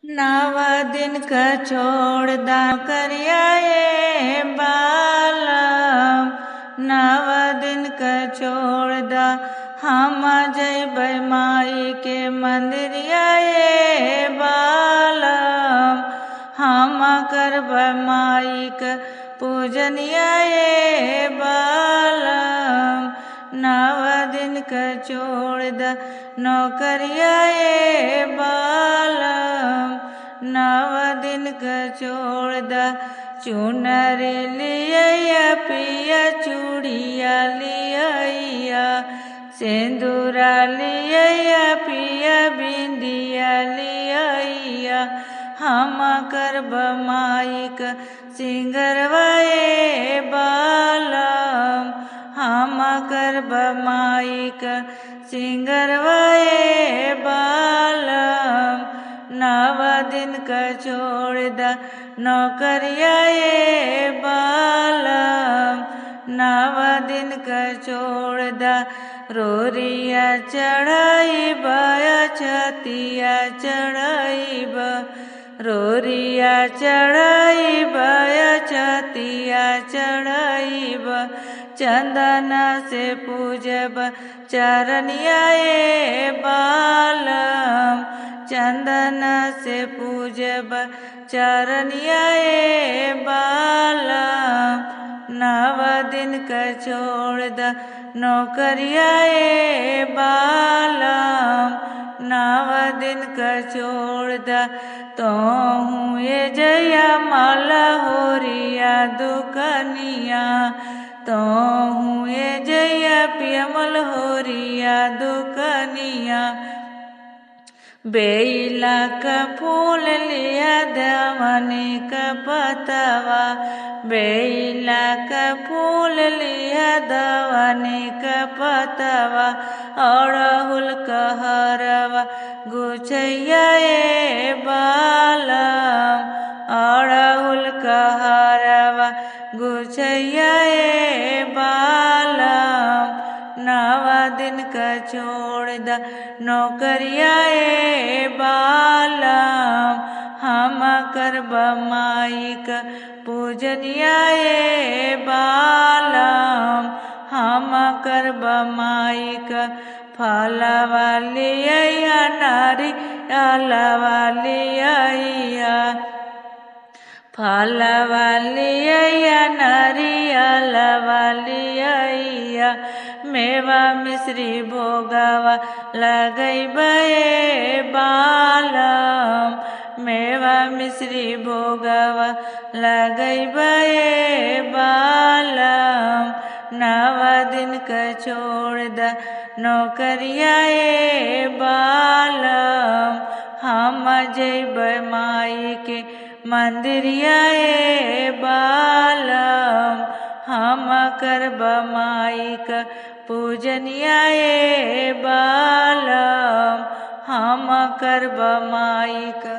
नव दिन का छोड़ दा करिया ये बालम, नव दिन का छोड़ दा हम जैबै माई के मंदिरिया ये बालम, हम करबै माई के पूजनिया ये बालम। नव दिन का छोड़ दा नौकरिया ये बालम, नव दिन का छोड़ दा चुनर लिया पिया चूड़िया लिया, सिंदूरा लिया पिया बिंदिया लिया, हम करब माई का सिंगरवा ये बालम, हम करब माई का सिंगरवा ये बालम। नव दिन का छोड़ दा नौकरिया ये बालम, नव दिन का छोड़ दा रोरिया चढ़ाई बया छतिया चढ़ाई ब, रोरिया चढ़ाई बया छतिया चढ़ाई ब, चंदन से पूजब चरनिया ये बालम, चंदन से पूजब चरनिया ये बालम। नव दिन का छोड़ दा नौकरिया ये बालम, नव दिन का छोड़ दा तो हूँ ये जया माला होरिया दुकनिया, तो हूँ ये जया पियमल होरिया दुकनिया। बेला का फूल लिया दवनी का पतवा, बेला का फूल लिया दवनी का पतवा, अड़हुल का हरवा गुछैया ये बालम, अड़हुल का हरवा गुछैया ये बालम। नव दिन का छोड़ दा नौकरिया ये बालम, हम करब माई का पूजनिया ये बालम, हम करब माई का फलवा लिया नारियलवा लिया, फलवा लिया नारियलवा लिया, मेवा मिश्री भोगवा लगैबै बालम, मेवा मिश्री भोगवा लगैबै बालम। नव दिन का छोड़ दा नौकरिया ये बालम, हम जैबै माई के मंदिरिया ये बालम, हम करब माई का पूजनिया ये बालम, हम करब माई का